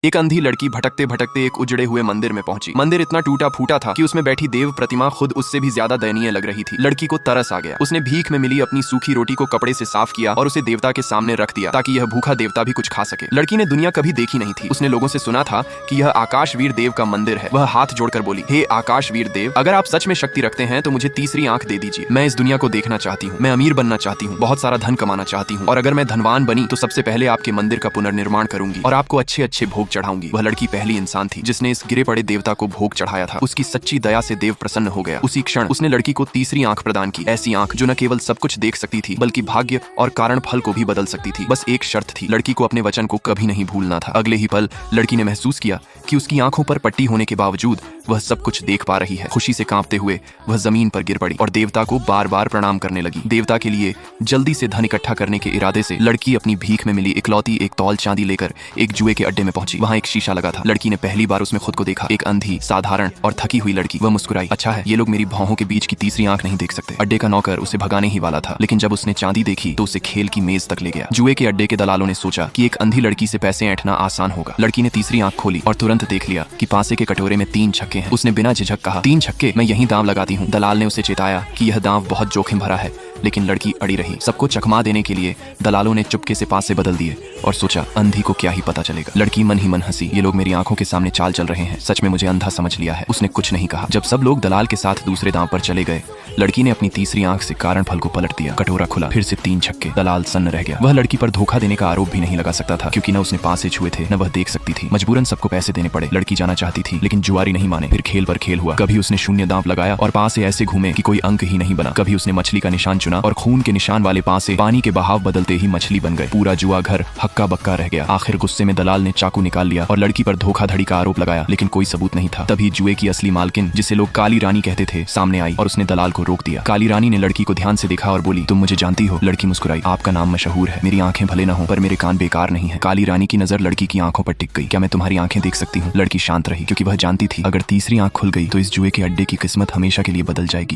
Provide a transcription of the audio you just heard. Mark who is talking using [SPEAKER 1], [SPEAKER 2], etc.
[SPEAKER 1] एक अंधी लड़की भटकते भटकते एक उजड़े हुए मंदिर में पहुंची। मंदिर इतना टूटा फूटा था कि उसमें बैठी देव प्रतिमा खुद उससे भी ज्यादा दयनीय लग रही थी। लड़की को तरस आ गया। उसने भीख में मिली अपनी सूखी रोटी को कपड़े से साफ किया और उसे देवता के सामने रख दिया ताकि यह भूखा देवता भी कुछ खा सके। लड़की ने दुनिया कभी देखी नहीं थी। उसने लोगों से सुना था कि यह आकाशवीर देव का मंदिर है। वह हाथ जोड़कर बोली, हे आकाशवीर देव, अगर आप सच में शक्ति रखते हैं तो मुझे तीसरी आंख दे दीजिए। मैं इस दुनिया को देखना चाहती हूँ। मैं अमीर बनना चाहती हूँ, बहुत सारा धन कमाना चाहती हूँ, और अगर मैं धनवान बनी तो सबसे पहले आपके मंदिर का पुनर्निर्माण करूंगी और आपको अच्छे अच्छे भोग चढ़ाऊंगी। वह लड़की पहली इंसान थी जिसने इस गिरे पड़े देवता को भोग चढ़ाया था। उसकी सच्ची दया से देव प्रसन्न हो गया। उसी क्षण उसने लड़की को तीसरी आंख प्रदान की, ऐसी आंख जो न केवल सब कुछ देख सकती थी बल्कि भाग्य और कारण फल को भी बदल सकती थी। बस एक शर्त थी, लड़की को अपने वचन को कभी नहीं भूलना था। अगले ही पल लड़की ने महसूस किया कि उसकी आंखों पर पट्टी होने के बावजूद वह सब कुछ देख पा रही है। खुशी से कांपते हुए वह जमीन पर गिर पड़ी और देवता को बार बार प्रणाम करने लगी। देवता के लिए जल्दी से धन इकट्ठा करने के इरादे से लड़की अपनी भीख में मिली इकलौती एक तौल चांदी लेकर एक जुए के अड्डे में पहुंची। वहां एक शीशा लगा था। लड़की ने पहली बार उसमें खुद को देखा। एक अंधी, साधारण और थकी हुई लड़की। वह मुस्कुराई, अच्छा है, ये लोग मेरी भौहों के बीच की तीसरी आंख नहीं देख सकते। अड्डे का नौकर उसे भगाने ही वाला था, लेकिन जब उसने चांदी देखी तो उसे खेल की मेज तक ले गया। जुए के अड्डे के दलालों ने सोचा कि एक अंधी लड़की से पैसे ऐंठना आसान होगा। लड़की ने तीसरी आंख खोली और तुरंत देख लिया कि पासे के कटोरे में 3 छक्के हैं। उसने बिना झिझक कहा, 3 छक्के, मैं यहीं दांव लगाती हूँ। दलाल ने उसे चेताया कि यह दांव बहुत जोखिम भरा है, लेकिन लड़की अड़ी रही। सबको चकमा देने के लिए दलालों ने चुपके से पासे बदल दिए और सोचा, अंधी को क्या ही पता चलेगा। लड़की मन ही मन हंसी, ये लोग मेरी आंखों के सामने चाल चल रहे हैं, सच में मुझे अंधा समझ लिया है। उसने कुछ नहीं कहा। जब सब लोग दलाल के साथ दूसरे दांव पर चले गए, लड़की ने अपनी तीसरी आंख से कारण फल को पलट दिया। कटोरा खुला, फिर से 3 छक्के। दलाल सन्न रह गया। वह लड़की पर धोखा देने का आरोप भी नहीं लगा सकता था, क्योंकि न उसने पासे छुए थे न वह देख सकती थी। मजबूरन सबको पैसे देने पड़े। लड़की जाना चाहती थी, लेकिन जुआरी नहीं माने। फिर खेल पर खेल हुआ। कभी उसने शून्य दांव लगाया और पासे ऐसे घूमे कि कोई अंक ही नहीं बना। कभी उसने मछली का निशान चुना और खून के निशान वाले पासे पानी के बहाव बदलते ही मछली बन गए। पूरा जुआ घर हक्का बक्का रह गया। आखिर गुस्से में दलाल ने चाकू निकाल लिया और लड़की पर धोखाधड़ी का आरोप लगाया, लेकिन कोई सबूत नहीं था। तभी जुए की असली मालकिन, जिसे लोग काली रानी कहते थे, सामने आई और उसने दलाल को रोक दिया। काली रानी ने लड़की को ध्यान से देखा और बोली, तुम मुझे जानती हो? लड़की मुस्कुराई, आपका नाम मशहूर है। मेरी आंखें भले न हो पर मेरे कान बेकार नहीं है। काली रानी की नजर लड़की की आंखों पर टिक गई। क्या मैं तुम्हारी आंखें देख सकती हूँ? लड़की शांत रही, क्योंकि वह जानती थी अगर तीसरी आंख खुल गई तो इस जुए के अड्डे की किस्मत हमेशा के लिए बदल जाएगी।